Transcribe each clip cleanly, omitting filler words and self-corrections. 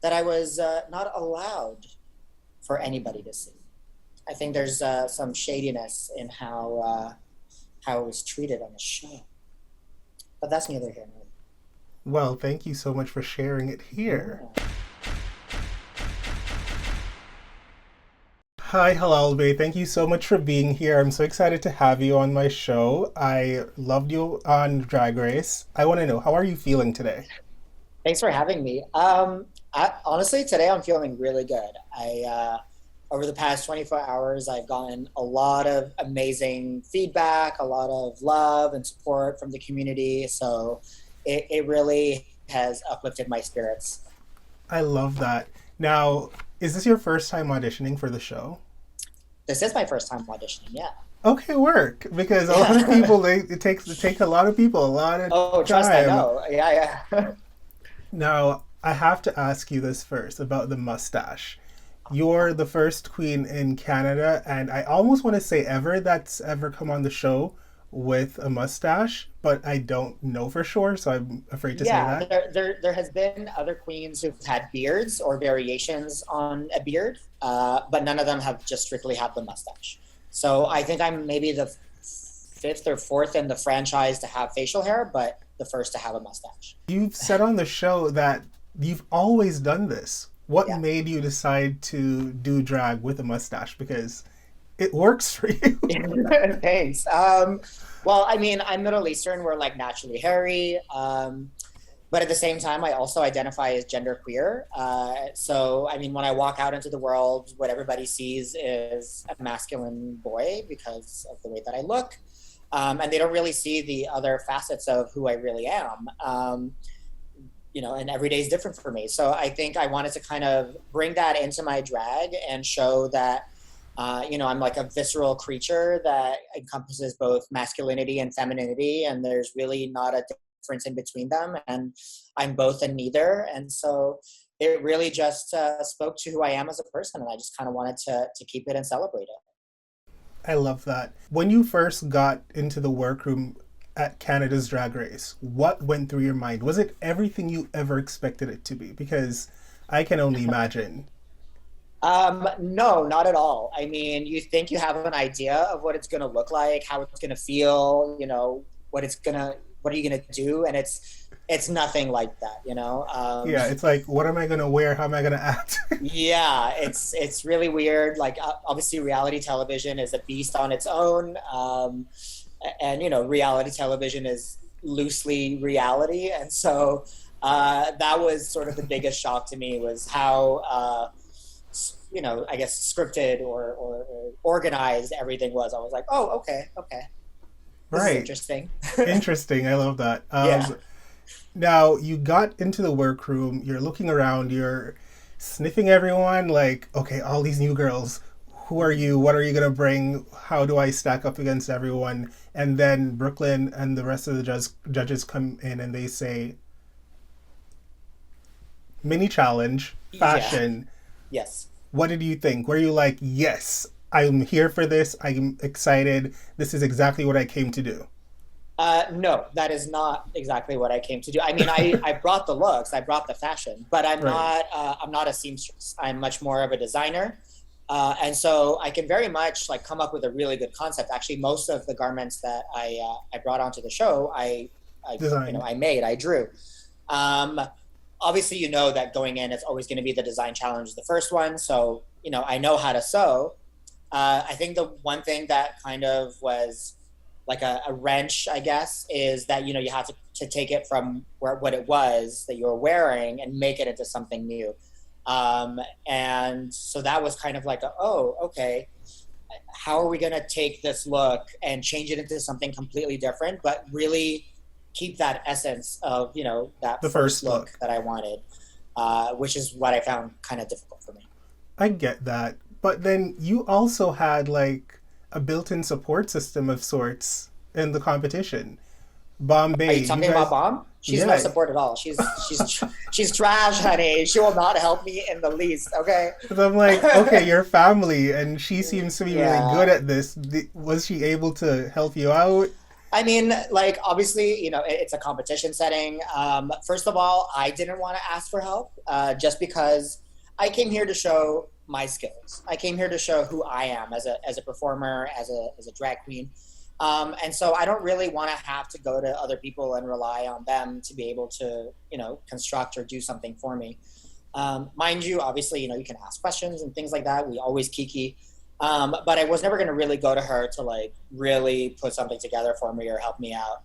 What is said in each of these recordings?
that I was not allowed for anybody to see. I think there's some shadiness in how it was treated on the show, but that's neither here nor Well, thank you so much for sharing it here. there. Hi, Halal Bae. Thank you so much for being here. I'm so excited to have you on my show. I loved you on Drag Race. I want to know, how are you feeling today? Thanks for having me. Honestly, today I'm feeling really good. Over the past 24 hours, I've gotten a lot of amazing feedback, a lot of love and support from the community. So it really has uplifted my spirits. I love that. Now, is this your first time auditioning for the show? This is my first time auditioning. Yeah. Okay, work. Because a lot of Yeah. people, it takes a lot of people a lot of Oh, trust, I time. know. Yeah, yeah. Now, I have to ask you this first about the mustache. You're the first queen in Canada, and I almost want to say ever that's ever come on the show with a mustache, but I don't know for sure, so I'm afraid to say Yeah, that. there has been other queens who've had beards or variations on a beard, but none of them have just strictly had the mustache. So I think I'm maybe the fifth or fourth in the franchise to have facial hair, but the first to have a mustache. You've said on the show that you've always done this. What Yeah. made you decide to do drag with a mustache? Because it works for you. Thanks. Well, I mean, I'm Middle Eastern. We're like naturally hairy. But at the same time, I also identify as genderqueer. So, I mean, when I walk out into the world, what everybody sees is a masculine boy because of the way that I look. And they don't really see the other facets of who I really am. And every day is different for me. So I think I wanted to kind of bring that into my drag and show that I'm like a visceral creature that encompasses both masculinity and femininity, and there's really not a difference in between them. And I'm both and neither. And so it really just spoke to who I am as a person, and I just kind of wanted to keep it and celebrate it. I love that. When you first got into the workroom at Canada's Drag Race, what went through your mind? Was it everything you ever expected it to be? Because I can only imagine. No, not at all. I mean, you think you have an idea of what it's going to look like, how it's going to feel, what are you going to do? And it's nothing like that. Yeah, it's like, what am I going to wear? How am I going to act? Yeah, it's really weird. Like, obviously, reality television is a beast on its own. And, reality television is loosely reality. And so that was sort of the biggest shock to me was how, I guess scripted or organized everything was. I was like, oh, okay, okay, this is Right. interesting. Interesting. I love that. Yeah, Now, you got into the workroom, you're looking around, you're sniffing everyone, like, okay, all these new girls, who are you? What are you going to bring? How do I stack up against everyone? And then Brooklyn and the rest of the judges come in and they say, mini challenge, yeah, fashion. yes. What did you think? Were you like, yes, I'm here for this. I'm excited. This is exactly what I came to do. No, that is not exactly what I came to do. I mean, I brought the looks, I brought the fashion, but Right. I'm not a seamstress. I'm much more of a designer. And so I can very much like come up with a really good concept. Actually, most of the garments that I brought onto the show, Designed. I made, I drew. Um, Obviously, you know that going in, it's always going to be the design challenge, the first one. So I know how to sew. I think the one thing that kind of was like a wrench, I guess, is that you have to take it from what it was that you were wearing and make it into something new. And so that was kind of like, oh, okay, how are we going to take this look and change it into something completely different, but really keep that essence of that The first first look look. that I wanted, which is what I found kind of difficult for me. I get that. But then you also had like a built in support system of sorts in the competition. Are Bombay, you you talking about guys, Bomb? She's no yeah. support at all. She's trash, honey. She will not help me in the least. Okay. So I'm like, okay, your family, and she seems to be really good Yeah. at this. Was she able to help you out? I mean, like obviously, it's a competition setting. First of all, I didn't want to ask for help, just because I came here to show my skills. I came here to show who I am as a performer, as a drag queen. And so I don't really want to have to go to other people and rely on them to be able to, construct or do something for me. Mind you, obviously, you can ask questions and things like that. We always kiki. But I was never going to really go to her to like really put something together for me or help me out.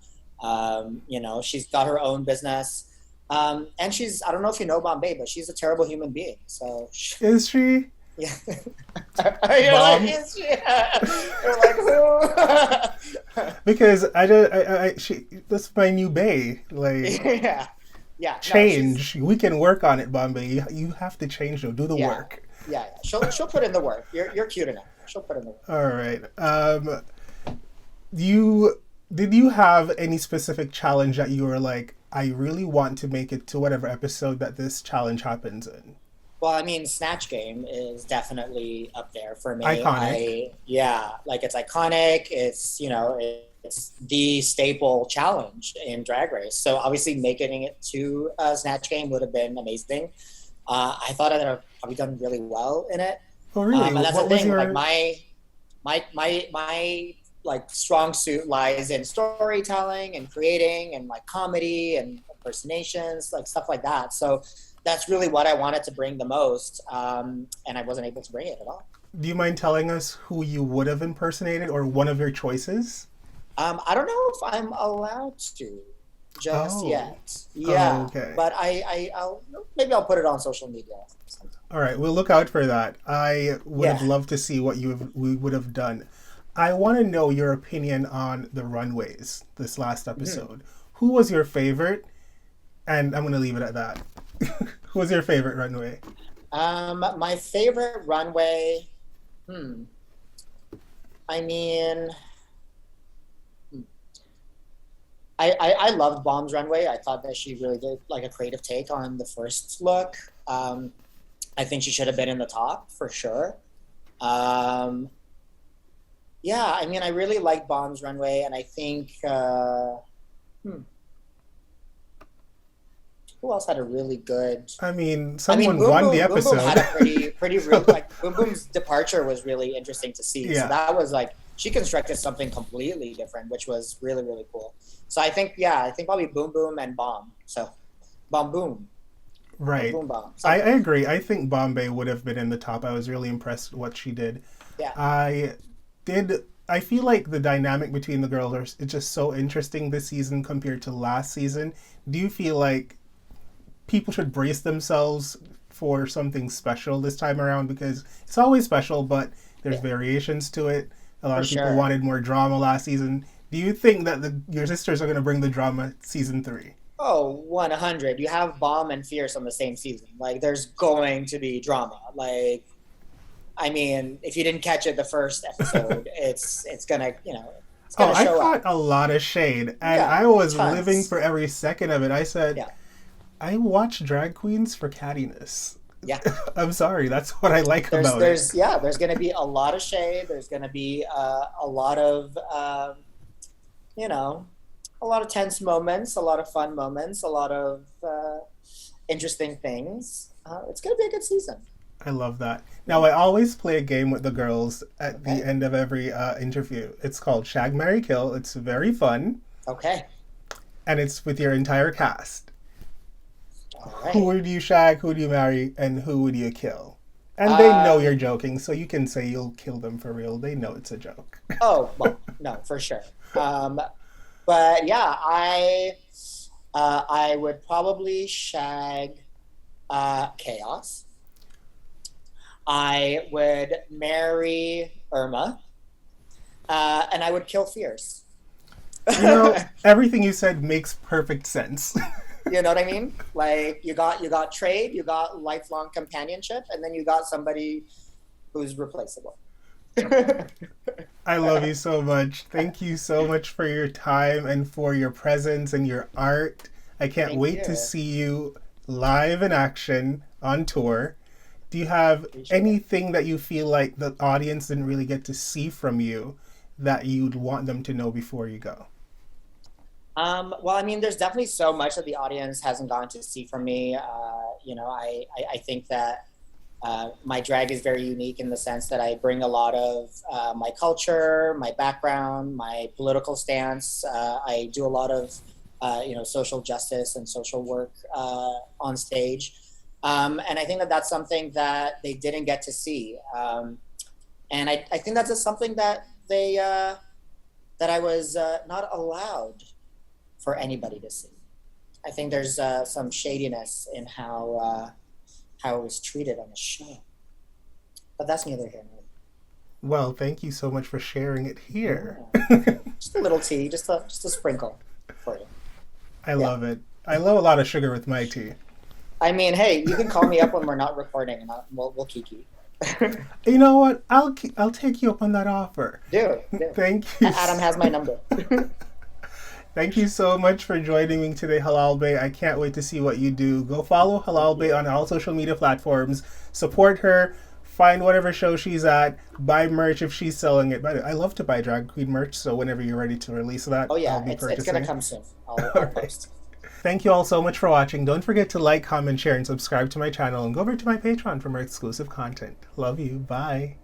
She's got her own business. And I don't know if you know Bom Bae, but she's a terrible human being. So, Is she? yeah. You're like, Bomb? is she? You're like, who? Because she, that's my new bae. Like, Yeah. Yeah. No, change. We can work on it, Bombay. You have to change though. Do the yeah. work. Yeah. She'll put in the work. You're cute enough. She'll put in the work. All right. Did you have any specific challenge that you were like, I really want to make it to whatever episode that this challenge happens in? Well, I mean, Snatch Game is definitely up there for me. Iconic. Yeah, like it's iconic. It's the staple challenge in Drag Race. So obviously, making it to Snatch Game would have been amazing. I thought I'd have probably done really well in it. Oh, really? And that's What the was thing. your? Like my like strong suit lies in storytelling and creating and like comedy and impersonations, like stuff like that. So that's really what I wanted to bring the most, and I wasn't able to bring it at all. Do you mind telling us who you would have impersonated or one of your choices? I don't know if I'm allowed to just Oh. yet. Oh, Yeah, okay. but I'll maybe I'll put it on social media sometime. All right, we'll look out for that. I would have Yeah. loved to see what we would have done. I want to know your opinion on the runways this last episode. Who was your favorite? And I'm going to leave it at that. Who was your favorite runway? My favorite runway. I mean, I loved Bomb's runway. I thought that she really did like a creative take on the first look. I think she should have been in the top for sure. Yeah, I mean, I really like Bomb's runway, and I think who else had a really good? I mean, I mean, someone won the Boom Boom had episode. a pretty real, like Boom Boom's departure was really interesting to see. Yeah. So that was like she constructed something completely different, which was really really cool. So I think probably Boom Boom and Bomb. So Bomb Boom, Right. Boom Bomb. I agree. I think Bombay would have been in the top. I was really impressed with what she did. Yeah. I feel like the dynamic between the girls is just so interesting this season compared to last season. Do you feel like people should brace themselves for something special this time around? Because it's always special, but there's variations to it. A lot For of people sure. wanted more drama last season. Do you think that your sisters are going to bring the drama season 3? Oh, 100. You have Bomb and Fierce on the same season. Like, there's going to be drama. Like, I mean, if you didn't catch it the first episode, it's gonna, it's Oh, gonna I show caught up. a lot of shade, and Yeah, I was tons. living for every second of it. I said, Yeah. I watch drag queens for cattiness. Yeah. I'm sorry, that's what I like about it. There's gonna be a lot of shade. There's gonna be a lot of, a lot of tense moments, a lot of fun moments, a lot of interesting things. It's gonna be a good season. I love that. Now, I always play a game with the girls at the Okay. end of every interview. It's called Shag, Marry, Kill. It's very fun, Okay. and it's with your entire cast. All Who right. would you shag, who would you marry, and who would you kill? And they know you're joking, so you can say you'll kill them for real. They know it's a joke. Oh, well, no, for sure. But yeah, I would probably shag Chaos. I would marry Irma, and I would kill Fierce. Everything you said makes perfect sense. You know what I mean? Like you got trade, you got lifelong companionship, and then you got somebody who's replaceable. I love you so much. Thank you so much for your time and for your presence and your art. I can't Thank wait you. to see you live in action on tour. Do you have Appreciate anything that you feel like the audience didn't really get to see from you that you'd want them to know before you go? Well, I mean, there's definitely so much that the audience hasn't gotten to see from me. I think that my drag is very unique in the sense that I bring a lot of my culture, my background, my political stance. I do a lot of, social justice and social work on stage. And I think that that's something that they didn't get to see. And I think that's just something that that I was not allowed for anybody to see. I think there's some shadiness in how it was treated on the show, but that's neither here nor Well, thank you so much for sharing it here. there. Yeah. Just a little tea, just a sprinkle for you. I Yeah. love it. I love a lot of sugar with my tea. I mean, hey, you can call me up when we're not recording, and we'll kiki. You know what? I'll take you up on that offer. Do. Thank you. Adam has my number. Thank you so much for joining me today, Halal Bae. I can't wait to see what you do. Go follow Halal Bae on all social media platforms. Support her. Find whatever show she's at. Buy merch if she's selling it. By the way, I love to buy drag queen merch, so whenever you're ready to release that, Oh yeah, I'll be it's purchasing. gonna come soon. I'll All right. post. Thank you all so much for watching. Don't forget to like, comment, share, and subscribe to my channel. And go over to my Patreon for more exclusive content. Love you. Bye.